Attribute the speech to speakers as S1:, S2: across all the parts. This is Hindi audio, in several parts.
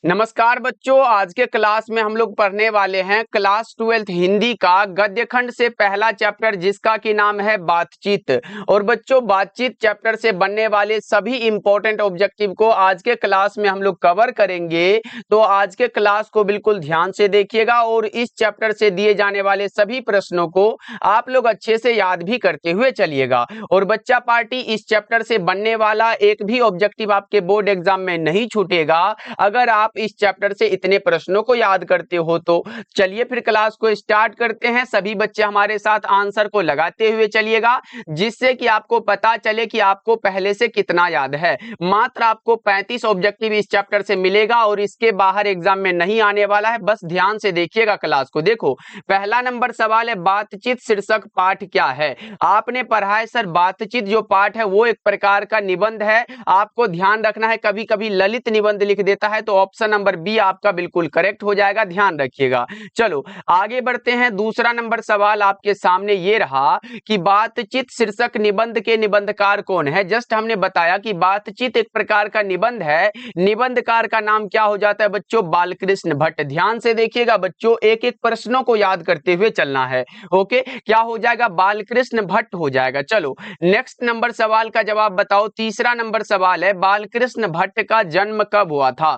S1: नमस्कार बच्चों, आज के क्लास में हम लोग पढ़ने वाले हैं क्लास 12th हिंदी का गद्य खंड से पहला चैप्टर जिसका की नाम है बातचीत। और बच्चों, बातचीत चैप्टर से बनने वाले सभी इंपॉर्टेंट ऑब्जेक्टिव को आज के क्लास में हम लोग कवर करेंगे। तो आज के क्लास को बिल्कुल ध्यान से देखिएगा और इस चैप्टर से दिए जाने वाले सभी प्रश्नों को आप लोग अच्छे से याद भी करते हुए चलिएगा। और बच्चा पार्टी, इस चैप्टर से बनने वाला एक भी ऑब्जेक्टिव आपके बोर्ड एग्जाम में नहीं छूटेगा अगर आप इस चैप्टर से इतने प्रश्नों को याद करते हो। तो चलिए फिर क्लास को स्टार्ट करते हैं। सभी बच्चे हमारे साथ आंसर को लगाते हुए चलिएगा, जिससे कि आपको पता चले कि आपको पहले से कितना याद है। मात्र आपको 35 ऑब्जेक्टिव इस चैप्टर से मिलेगा और इसके बाहर एग्जाम में नहीं आने वाला है। बस ध्यान से देखिएगा क्लास को। देखो, पहला नंबर सवाल है, बातचीत शीर्षक पाठ क्या है। आपने पढ़ा है सर, बातचीत जो पाठ है वो एक प्रकार का निबंध है। आपको ध्यान रखना है, कभी कभी ललित निबंध लिख देता है, तो ऑप्शन नंबर बी आपका बिल्कुल करेक्ट हो जाएगा, ध्यान रखिएगा। चलो आगे बढ़ते हैं। दूसरा नंबर सवाल आपके सामने ये रहा कि बातचीत शीर्षक निबंध के निबंधकार कौन है। जस्ट हमने बताया कि बातचीत एक प्रकार का निबंध है, निबंधकार का नाम क्या हो जाता है बच्चों, बालकृष्ण भट्ट। ध्यान से देखिएगा बच्चों, एक एक प्रश्नों को याद करते हुए चलना है। ओके, क्या हो जाएगा, बालकृष्ण भट्ट हो जाएगा। चलो नेक्स्ट नंबर सवाल का जवाब बताओ। तीसरा नंबर सवाल है, बालकृष्ण भट्ट का जन्म कब हुआ था।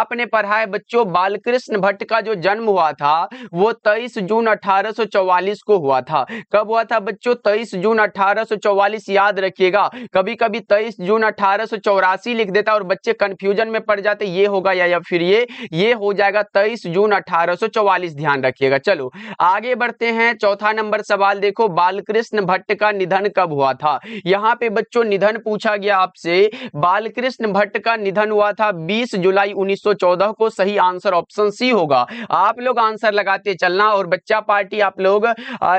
S1: आपने पढ़ा है बच्चों, बालकृष्ण भट्ट का जो जन्म हुआ था वो 23 जून 1844 को हुआ था। कब हुआ था बच्चों, 23 जून 1844। याद रखिएगा, कभी कभी 23 जून 1884 लिख देता और बच्चे कंफ्यूजन में पड़ जाते, ये होगा या फिर ये हो जाएगा 23 जून 1844, ध्यान रखिएगा। चलो आगे बढ़ते हैं। चौथा नंबर सवाल देखो, बालकृष्ण भट्ट का निधन कब हुआ था। यहाँ पे बच्चों निधन पूछा गया आपसे। बालकृष्ण भट्ट का निधन हुआ था 20 जुलाई 1914 को। सही आंसर ऑप्शन सी होगा। आप लोग आंसर लगाते चलना। और बच्चा पार्टी, आप लोग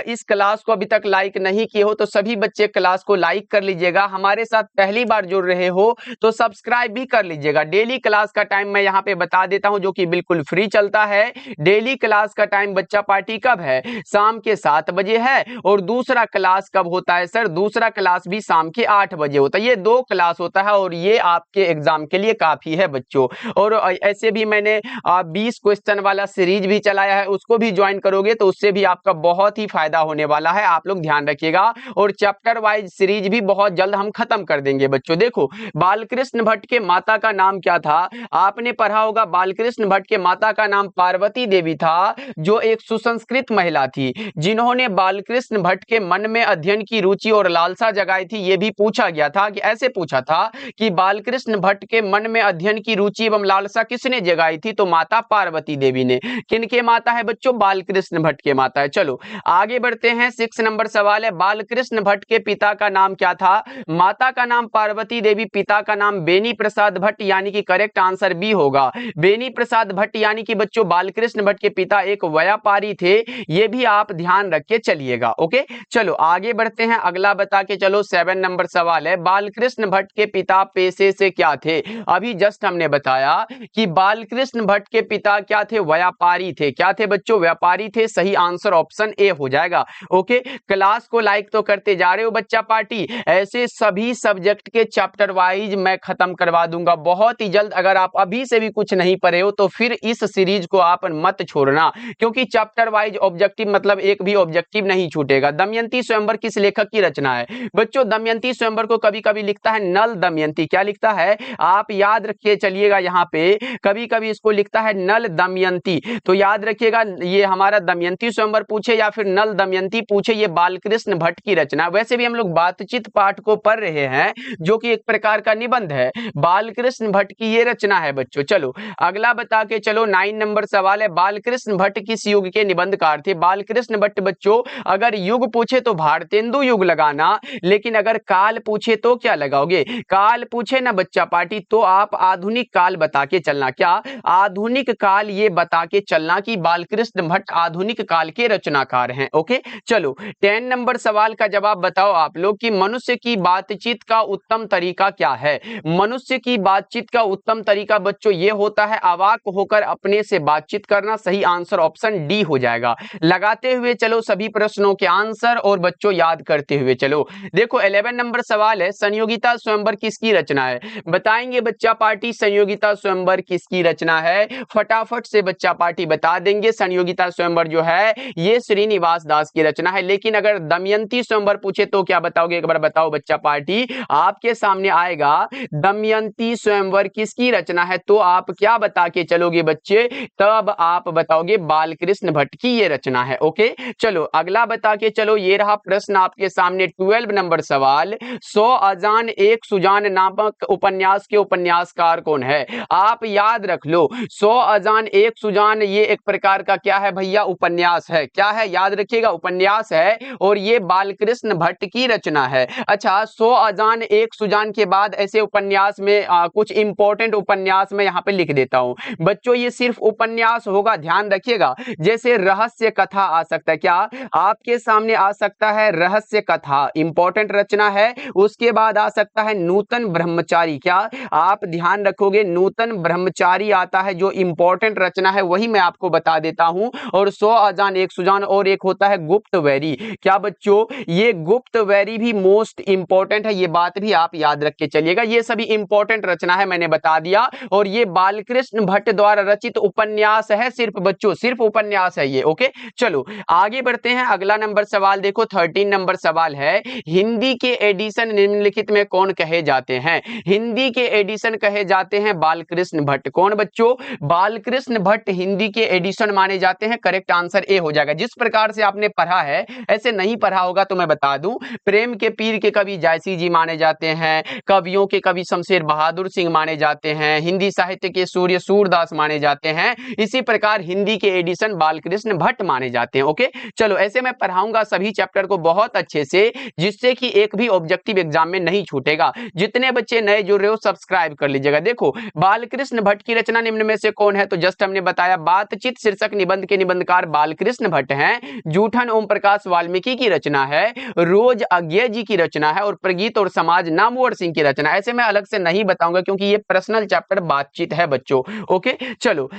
S1: इस क्लास को अभी तक लाइक नहीं किए हो तो सभी बच्चे क्लास को लाइक कर लीजिएगा। हमारे साथ पहली बार जुड़ रहे हो तो सब्सक्राइब भी कर लीजिएगा। डेली क्लास का टाइम मैं यहाँ पे बता देता हूँ, जो कि बिल्कुल फ्री चलता है। डेली क्लास का टाइम बच्चा पार्टी कब है, शाम के 7 बजे है। और दूसरा क्लास कब होता है सर, दूसरा क्लास भी शाम के 8 बजे होता है। ये 2 क्लास होता है और ये आपके एग्जाम के लिए काफी है बच्चों। और ऐसे भी मैंने 20 क्वेश्चन वाला सीरीज भी चलाया है, उसको भी ज्वाइन करोगे तो उससे भी आपका बहुत ही फायदा होने वाला है। आप लोग ध्यान रखिएगा। और चैप्टर वाइज सीरीज भी बहुत जल्द हम खत्म कर देंगे बच्चों। देखो, बालकृष्ण भट्ट के माता का नाम क्या था। आपने पढ़ा होगा, बालकृष्ण भट्ट के माता का नाम पार्वती देवी था, जो एक सुसंस्कृत महिला थी, जिन्होंने बालकृष्ण भट्ट के मन में अध्ययन की रुचि और लालसा जगाई थी। यह भी पूछा गया था कि ऐसे पूछा था कि बालकृष्ण भट्ट के मन में अध्ययन की रुचि एवं लालसा किसने जगाई थी, तो माता पार्वती देवी ने। किनके माता है बच्चों, बालकृष्ण भट्ट के माता है। चलो आगे बढ़ते हैं। 6 नंबर सवाल है, बालकृष्ण भट्ट के पिता का नाम क्या था। माता का नाम पार्वती देवी, पिता का नाम बेनी प्रसाद भट्ट, यानी कि करेक्ट आंसर बी होगा, बेनी प्रसाद भट्ट। यानी कि बच्चों बालकृष्ण भट्ट के पिता एक व्यापारी थे, ये भी आप ध्यान रख के चलिएगा। ओके, चलो आगे बढ़ते हैं। अगला बता के चलो। 7 नंबर सवाल है, बालकृष्ण भट्ट के पिता पेशे से क्या थे। अभी जस्ट हमने बताया कि बालकृष्ण भट्ट के पिता क्या थे, व्यापारी थे। क्या थे बच्चों, व्यापारी थे। सही आंसर ऑप्शन ए हो जाएगा। ओके, क्लास को लाइक तो करते जा रहे हो बच्चा पार्टी। ऐसे सभी सब्जेक्ट के चैप्टर वाइज मैं खत्म करवा दूंगा बहुत ही जल्द। अगर आप अभी से भी कुछ नहीं पढ़े हो तो फिर इस सीरीज को आप मत छोड़ना, क्योंकि चैप्टर वाइज ऑब्जेक्टिव मतलब एक भी ऑब्जेक्टिव नहीं छूटेगा। दमयंती स्वयंवर किस लेखक की रचना है बच्चों। दमयंती स्वयंवर को कभी कभी लिखता है नल दमयंती। क्या लिखता है, आप याद रखिए चलिएगा। यहाँ पे कभी कभी इसको लिखता है नल दमयंती, तो याद रखिएगा ये हमारा दमयंती स्वयंवर पूछे या फिर नल दमयंती पूछे, ये बालकृष्ण भट्ट की रचना। वैसे भी हम लोग बातचीत पाठ को पढ़ रहे हैं, जो कि एक प्रकार का निबंध है। बालकृष्ण भट्ट की ये रचना है बच्चों। चलो अगला बता के चलो। 9 नंबर सवाल है, बालकृष्ण भट्ट किस युग के निबंधकार थे। बालकृष्ण भट्ट बच्चों, अगर युग पूछे तो भारतेंदु युग लगाना, लेकिन अगर काल पूछे तो क्या लगाओगे। काल पूछे ना बच्चा पार्टी तो आप आधुनिक काल बता के चलना। क्या, आधुनिक काल ये बता के चलना कि बालकृष्ण भट्ट आधुनिक काल के रचनाकार हैं। ओके, चलो 10 नंबर सवाल का जवाब बताओ आप लोग कि मनुष्य की बातचीत का उत्तम तरीका क्या है। मनुष्य की बातचीत का उत्तम तरीका बच्चों ये होता है अवाक होकर अपने से बातचीत करना। सही आंसर ऑप्शन डी हो जाएगा। लगाते हुए चलो सभी प्रश्नों के आंसर और बच्चों याद करते हुए चलो। देखो 11 नंबर सवाल है, संयोगिता स्वयंवर किसकी रचना है। बताएंगे बच्चा पार्टी, संयोगिता स्वयंवर किसकी रचना है? फटाफट से बच्चा पार्टी बता देंगे। संयोगिता स्वयंवर जो है ये श्रीनिवास दास की रचना है। लेकिन अगर दमयंती स्वयंवर पूछे तो क्या बताओगे? एक बार बताओ बच्चा पार्टी। आपके सामने आएगा दमयंती स्वयंवर किसकी रचना है, तो आप क्या बता के चलोगे बच्चे? तब आप बताओगे बालकृष्ण भट्ट की ये रचना है। ओके, चलो अगला बता के चलो। ये रहा प्रश्न आपके सामने 12 नंबर सवाल। 100 अजान एक सुजान नामक उपन्यास के उपन्यासकार कौन है? आप याद रख लो, 100 अजान एक सुजान ये एक प्रकार का क्या है भैया? उपन्यास है। क्या है? याद रखिएगा, उपन्यास है और ये बालकृष्ण भट्ट की रचना है। अच्छा, 100 अजान एक सुजान के बाद ऐसे उपन्यास में कुछ इंपॉर्टेंट उपन्यास में यहाँ पे लिख देता हूँ बच्चों। ये सिर्फ उपन्यास होगा, ध्यान रखिएगा। जैसे रहस्य कथा आ सकता है, क्या आपके सामने आ सकता है? रहस्य कथा इंपॉर्टेंट रचना है। उसके बाद आ सकता है नूतन ब्रह्मचारी। क्या आप ध्यान रखोगे? नूतन ब्रह्मचारी आता है, जो इंपॉर्टेंट रचना है वही मैं आपको बता देता हूं। और 100 अजान एक सुजान और एक होता है गुप्त वैरी। क्या बच्चों? ये गुप्त वैरी भी मोस्ट इंपॉर्टेंट है, ये बात भी आप याद रख के चलिएगा। ये सभी इंपॉर्टेंट रचना है, मैंने बता दिया। और ये बालकृष्ण भट्ट द्वारा रचित उपन्यास है, सिर्फ बच्चों सिर्फ उपन्यास है ये। ओके, चलो आगे बढ़ते हैं। अगला नंबर सवाल देखो, 13 नंबर सवाल है। हिंदी के एडिशन निम्नलिखित में कौन कहे जाते हैं? हिंदी के एडिशन कहे जाते हैं बालकृष्ण भट्ट। कौन बच्चों? बालकृष्ण भट्ट हिंदी के एडिशन माने जाते हैं। करेक्ट आंसर ए हो जाएगा। जिस प्रकार से आपने पढ़ा है ऐसे नहीं पढ़ा होगा तो मैं बता दूं। प्रेम के पीर के कवि जायसी जी माने जाते हैं, कवियों के कवि शमशेर बहादुर सिंह माने जाते हैं, हिंदी साहित्य के सूर्य सूरदास माने जाते हैं। इसी प्रकार हिंदी के एडिशन बालकृष्ण भट्ट माने जाते हैं। ओके, चलो ऐसे मैं पढ़ाऊंगा सभी चैप्टर को बहुत अच्छे से, जिससे कि एक भी ऑब्जेक्टिव एग्जाम में नहीं छूटेगा। जितने बच्चे नए जुड़ रहे हो सब्सक्राइब कर लीजिएगा। देखो, बालकृष्ण भट्ट की रचना निम्न में से कौन है? तो जस्ट हमने बताया, बातचीत शीर्षक निबंध के निबंधकार बालकृष्ण भट्ट हैं। जूठन ओम प्रकाश वाल्मीकि की रचना है। रोज अज्ञे जी की रचना है। और प्रगीत और समाज नामवर सिंह की रचना। ऐसे मैं अलग से नहीं बताऊंगा क्योंकि ये पर्सनल चैप्टर बातचीत है बच्चों। ओके, चलो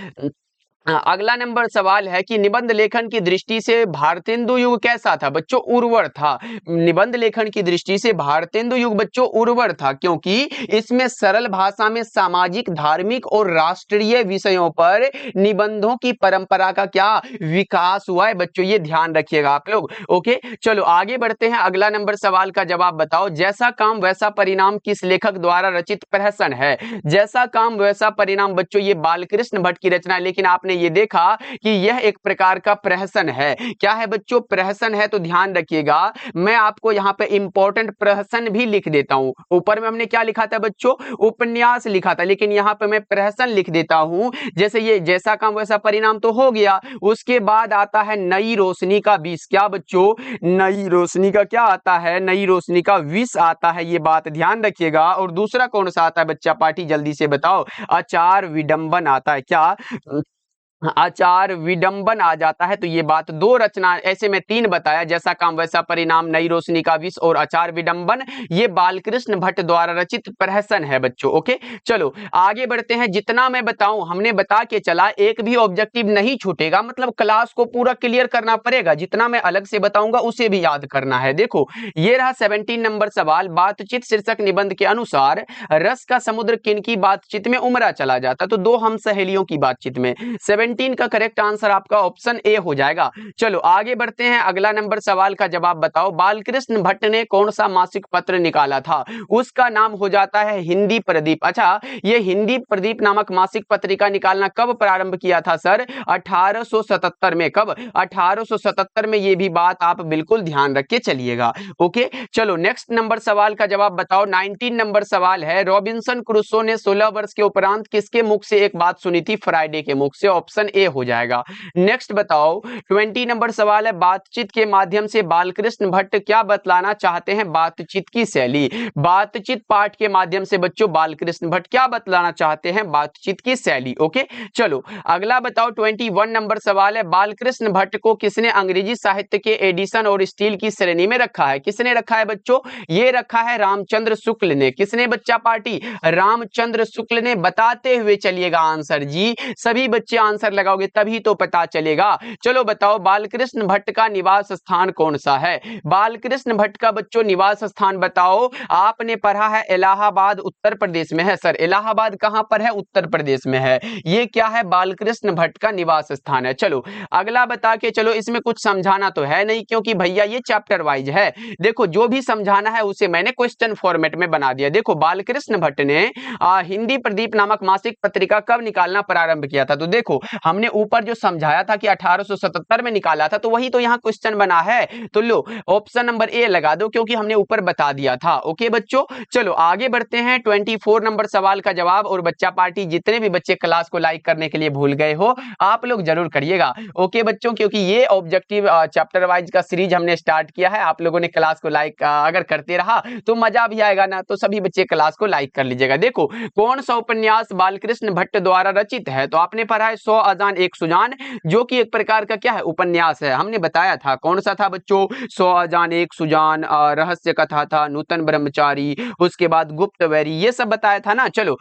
S1: अगला नंबर सवाल है कि निबंध लेखन की दृष्टि से भारतेंदु युग कैसा था? बच्चों उर्वर था। निबंध लेखन की दृष्टि से भारतेंदु युग बच्चों उर्वर था, क्योंकि इसमें सरल भाषा में सामाजिक, धार्मिक और राष्ट्रीय विषयों पर निबंधों की परंपरा का क्या विकास हुआ है बच्चों, ये ध्यान रखिएगा आप लोग। ओके, चलो आगे बढ़ते हैं। अगला नंबर सवाल का जवाब बताओ। जैसा काम वैसा परिणाम किस लेखक द्वारा रचित प्रहसन है? जैसा काम वैसा परिणाम बच्चों ये बालकृष्ण भट्ट की रचना है। लेकिन आपने ये देखा कि यह एक प्रकार का प्रहसन है। क्या है बच्चों? प्रहसन है। तो ध्यान रखिएगा, मैं आपको यहाँ पे इंपॉर्टेंट प्रहसन भी लिख देता हूं। ऊपर में हमने क्या लिखा था बच्चों? उपन्यास लिखा था, लेकिन यहाँ पे मैं प्रहसन लिख देता हूं। जैसे ये जैसा काम वैसा परिणाम तो हो गया, उसके बाद आता है नई रोशनी का विष। क्या बच्चों? नई रोशनी का क्या आता है? नई रोशनी का विष आता है, ये बात ध्यान रखिएगा। और दूसरा कौन सा आता है बच्चा पार्टी? जल्दी से बताओ। आचार विडंबन आता है। क्या? आचार विडंबन आ जाता है। तो ये बात दो रचना, ऐसे में तीन बताया, जैसा काम वैसा परिणाम, नई रोशनी का विष और आचार विडंबन। ये बालकृष्ण भट्ट द्वारा रचित प्रहसन है बच्चों। ओके, चलो आगे बढ़ते हैं। जितना मैं बताऊं हमने बता के चला, एक भी ऑब्जेक्टिव नहीं छूटेगा, मतलब क्लास को पूरा क्लियर करना पड़ेगा। जितना मैं अलग से बताऊंगा उसे भी याद करना है। देखो, ये रहा 17 नंबर सवाल। बातचीत शीर्षक निबंध के अनुसार रस का समुद्र किनकी बातचीत में उमड़ा चला जाता? तो दो हम सहेलियों की बातचीत में। 17 का करेक्ट आंसर आपका ऑप्शन ए हो जाएगा। चलो आगे बढ़ते हैं। अगला नंबर सवाल का जवाब बताओ। बालकृष्ण भट्ट ने कौन सा मासिक पत्र निकाला था? उसका नाम हो जाता है हिंदी प्रदीप। अच्छा, ये हिंदी प्रदीप नामक मासिक पत्रिका निकालना कब प्रारंभ किया था सर? 1877 में। कब? 1877 में। ये भी बात आप बिल्कुल ध्यान रख के चलिएगा। ओके, चलो नेक्स्ट नंबर सवाल का जवाब बताओ। 19 नंबर सवाल है। रॉबिन्सन क्रूसो ने 16 वर्ष के उपरांत किसके मुख से एक बात सुनी थी? फ्राइडे के मुख से। ऑप्शन ए हो जाएगा। नेक्स्ट बताओ। 20 नंबर सवाल है। बातचीत के माध्यम से बालकृष्ण भट्ट क्या बतलाना चाहते हैं? बातचीत की शैली। बातचीत पाठ के माध्यम से बच्चों बालकृष्ण भट्ट क्या बतलाना चाहते हैं? बातचीत की शैली। ओके, चलो अगला बताओ। 21 नंबर सवाल है। बालकृष्ण भट्ट को किसने अंग्रेजी साहित्य के एडिशन और स्टील की श्रेणी में रखा है? किसने रखा है बच्चों? ये रखा है रामचंद्र शुक्ल ने। किसने बच्चा पार्टी? रामचंद्र शुक्ल ने। बताते हुए चलिएगा आंसर जी, सभी बच्चे आंसर आंसर लगाओगे तभी तो पता चलेगा। चलो बताओ बालकृष्ण भट्ट का निवास स्थान कौन सा है? बालकृष्ण भट्ट का बच्चों निवास स्थान बताओ। आपने पढ़ा है इलाहाबाद उत्तर प्रदेश में है। सर इलाहाबाद कहां पर है? उत्तर प्रदेश में है। ये क्या है? बालकृष्ण भट्ट का निवास स्थान है। चलो अगला बता के चलो। इसमें कुछ समझाना तो है नहीं क्योंकि भैया ये चैप्टर वाइज है। देखो जो भी समझाना है उसे मैंने क्वेश्चन फॉर्मेट में बना दिया। देखो बालकृष्ण भट्ट ने हिंदी प्रदीप नामक मासिक पत्रिका कब निकालना प्रारंभ किया था? तो देखो हमने ऊपर जो समझाया था कि 1877 में निकाला था, तो वही तो यहाँ क्वेश्चन बना है। तो लो ऑप्शन नंबर ए लगा दो क्योंकि हमने ऊपर बता दिया था। ओके बच्चों चलो आगे बढ़ते हैं। 24 नंबर सवाल का जवाब। और बच्चा पार्टी जितने भी बच्चे क्लास को लाइक करने के लिए भूल गए हो आप लोग जरूर करिएगा। ओके बच्चों क्योंकि ये ऑब्जेक्टिव चैप्टर वाइज का सीरीज हमने स्टार्ट किया है। आप लोगों ने क्लास को लाइक अगर करते रहा तो मजा भी आएगा ना। तो सभी बच्चे क्लास को लाइक कर लीजिएगा। देखो कौन सा उपन्यास बालकृष्ण भट्ट द्वारा रचित है? तो आपने पढ़ा है 100 अजान एक सुजान, जो कि एक प्रकार का क्या है? उपन्यास है। हमने बताया था कौन सा था बच्चों? 100 अजान एक सुजान, रहस्य कथा था, नूतन ब्रह्मचारी, उसके बाद गुप्त वैरी, ये सब बताया था ना। चलो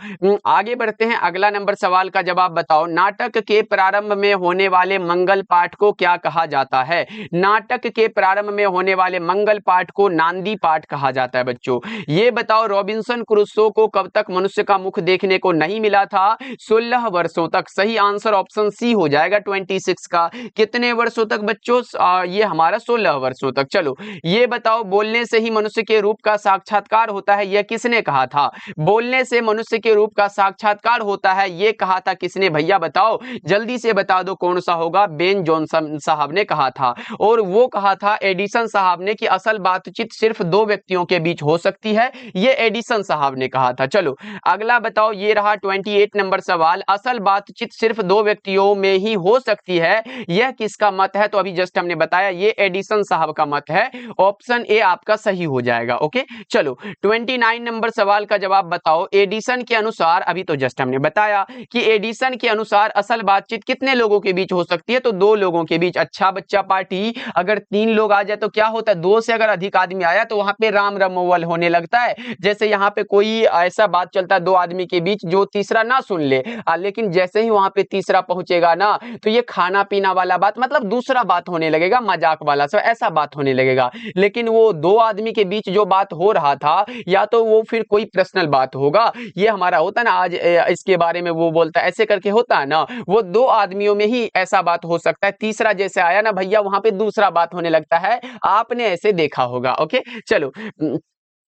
S1: आगे बढ़ते हैं। अगला नंबर सवाल का जवाब बताओ। नाटक के प्रारंभ में होने वाले मंगल पाठ को क्या कहा जाता है? नाटक के प्रारंभ में होने वाले मंगल पाठ को नांदी पाठ कहा जाता है बच्चों। ये बताओ रॉबिन्सन क्रूसो को कब तक मनुष्य का मुख देखने को नहीं मिला था? 16 वर्षों तक। सही आंसर ऑप्शन सी हो जाएगा 26 का। कितने वर्षों तक बच्चों? ये हमारा 16 वर्षों तक। चलो ये बताओ बोलने से ही मनुष्य के रूप का साक्षात्कार होता है, यह किसने कहा था? बोलने से मनुष्य के रूप का साक्षात्कार होता है, ये कहा था किसने? भैया बताओ जल्दी से बता दो कौन सा होगा। बेन जॉनसन साहब ने कहा था। और वो कहा था एडिसन साहब ने कि असल बातचीत सिर्फ दो व्यक्तियों के बीच हो सकती है, ये एडिसन साहब ने कहा था। चलो अगला बताओ। ये रहा 28 नंबर सवाल। असल बातचीत सिर्फ दो व्यक्तियों में ही हो सकती है, यह किसका मत है? तो अभी जस्ट हमने बताया ये एडिसन साहब का मत है। ऑप्शन ए आपका सही हो जाएगा। ओके चलो 29 नंबर सवाल का जवाब बताओ। एडिसन के अनुसार, अभी तो जस्ट हमने बताया कि एडिसन के अनुसार असल बातचीत कितने लोगों के बीच हो सकती है? तो दो लोगों के बीच। अच्छा बच्चा पार्टी अगर 3 लोग आ जाए तो क्या होता है? 2 से अगर अधिक आदमी आया तो वहां पे राम रमोवल होने लगता है। जैसे यहाँ पे कोई ऐसा बात चलता है 2 आदमी के बीच जो तीसरा ना सुन ले, लेकिन जैसे ही वहां पे तीसरा पहुंचेगा ना तो ये खाना पीना वाला बात, मतलब दूसरा बात होने लगेगा, मजाक वाला सब ऐसा बात होने लगेगा। लेकिन वो 2 आदमी के बीच जो बात हो रहा था या तो वो फिर कोई पर्सनल बात होगा। ये हमारा होता है ना आज इसके बारे में वो बोलता है, ऐसे करके होता है ना। वो 2 आदमियों में ही ऐसा बात हो सकता है। तीसरा जैसे आया ना भैया वहां पे दूसरा बात होने लगता है। आपने ऐसे देखा होगा। ओके चलो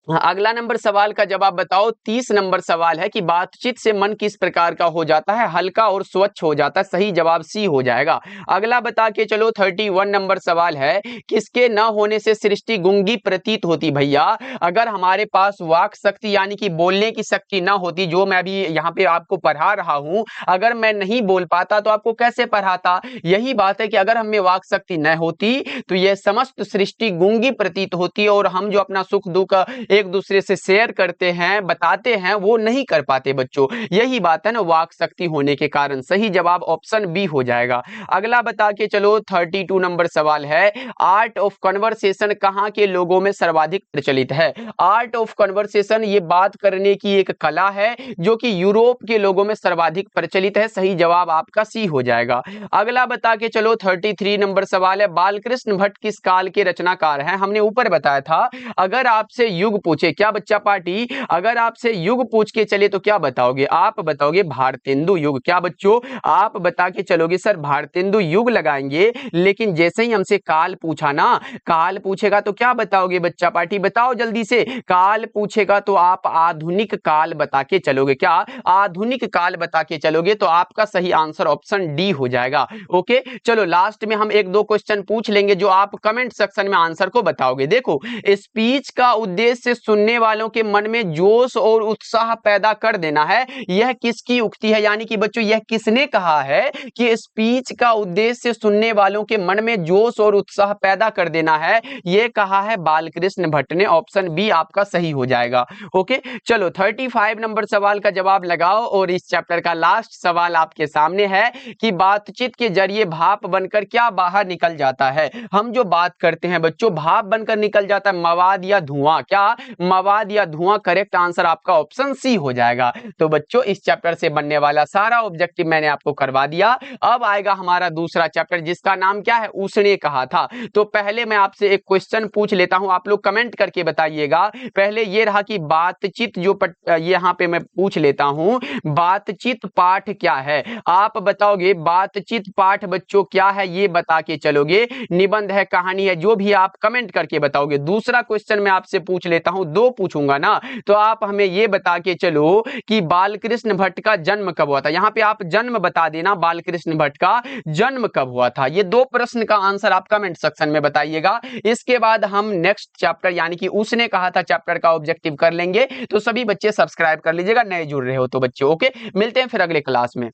S1: अगला नंबर सवाल का जवाब बताओ। 30 नंबर सवाल है कि बातचीत से मन किस प्रकार का हो जाता है? हल्का और स्वच्छ हो जाता है। सही जवाब सी हो जाएगा। अगला बता के चलो 31 नंबर सवाल है। किसके न होने से सृष्टि गूंगी प्रतीत होती? भैया अगर हमारे पास वाक शक्ति यानी कि बोलने की शक्ति ना होती, जो मैं अभी यहाँ पे आपको पढ़ा रहा हूं, अगर मैं नहीं बोल पाता तो आपको कैसे पढ़ाता? यही बात है कि अगर हमें वाक शक्ति न होती तो यह समस्त सृष्टि गूंगी प्रतीत होती और हम जो अपना सुख दुख एक दूसरे से शेयर करते हैं, बताते हैं, वो नहीं कर पाते बच्चों। यही बात है ना वाक शक्ति होने के कारण। सही जवाब ऑप्शन बी हो जाएगा। अगला बता के चलो 32 नंबर सवाल है। आर्ट ऑफ कन्वर्सेशन कहाँ के लोगों में सर्वाधिक प्रचलित है? आर्ट ऑफ कन्वर्सेशन ये बात करने की एक कला है जो कि यूरोप के लोगों में सर्वाधिक प्रचलित है। सही जवाब आपका सी हो जाएगा। अगला बता के चलो 33 नंबर सवाल है। बालकृष्ण भट्ट किस काल के रचनाकार हैं? हमने ऊपर बताया था। अगर आपसे युग पूछे, क्या बच्चा पार्टी अगर आपसे युग पूछ के चले तो क्या बताओगे? आप बताओगे भारतेंदु युग। क्या बच्चों आप बता के चलोगे सर भारतेंदु युग लगाएंगे, लेकिन जैसे ही हमसे काल पूछा ना, काल पूछेगा तो क्या बताओगे बच्चा पार्टी? बताओ जल्दी से। काल पूछेगा तो आप आधुनिक काल बता के चलोगे। क्या आधुनिक काल बता के चलोगे? तो आपका सही आंसर ऑप्शन डी हो जाएगा। ओके चलो लास्ट में हम 1-2 क्वेश्चन पूछ लेंगे जो आप कमेंट सेक्शन में आंसर को बताओगे। देखो स्पीच का उद्देश्य सुनने वालों के मन में जोश और उत्साह पैदा कर देना है, यह किसकी उक्ति है? यानी कि बच्चों यह किसने कहा है कि स्पीच का उद्देश्य सुनने वालों के मन में जोश और उत्साह पैदा कर देना है? यह कहा है बालकृष्ण भट्ट ने। ऑप्शन बी आपका सही हो जाएगा। ओके चलो 35 नंबर सवाल का जवाब लगाओ और इस चैप्टर का लास्ट सवाल आपके सामने है कि बातचीत के जरिए भाप बनकर क्या बाहर निकल जाता है? हम जो बात करते हैं बच्चों भाप बनकर निकल जाता है, मवाद या धुआं। क्या मवाद या धुआं। करेक्ट आंसर आपका ऑप्शन सी हो जाएगा। तो बच्चों इस चैप्टर से बनने वाला सारा ऑब्जेक्टिव मैंने आपको करवा दिया। अब आएगा हमारा दूसरा चैप्टर जिसका नाम क्या है, उसने कहा था। तो पहले मैं आपसे एक क्वेश्चन पूछ लेता हूं, आप लोग कमेंट करके बताइएगा। पहले ये रहा कि बातचीत जो यहां पे मैं पूछ लेता हूं, बातचीत पाठ क्या है? आप बताओगे बातचीत पाठ बच्चों क्या है, ये बता के चलोगे। निबंध है, कहानी है, जो भी आप कमेंट करके बताओगे। दूसरा क्वेश्चन मैं आपसे पूछ लेता हूं, दो पूछूंगा ना, तो आप हमें ये बता के चलो कि बालकृष्ण भट्ट का जन्म कब हुआ था। यहां पे आप जन्म बता देना, बालकृष्ण भट्ट का जन्म कब हुआ था। ये दो प्रश्न का आंसर आप कमेंट सेक्शन में बताइएगा। इसके बाद हम नेक्स्ट चैप्टर यानी कि उसने कहा था चैप्टर का ऑब्जेक्टिव कर लेंगे। तो सभी बच्चे सब्सक्राइब कर लीजिएगा, नए जुड़ रहे हो तो बच्चे। ओके, मिलते हैं फिर अगले क्लास में।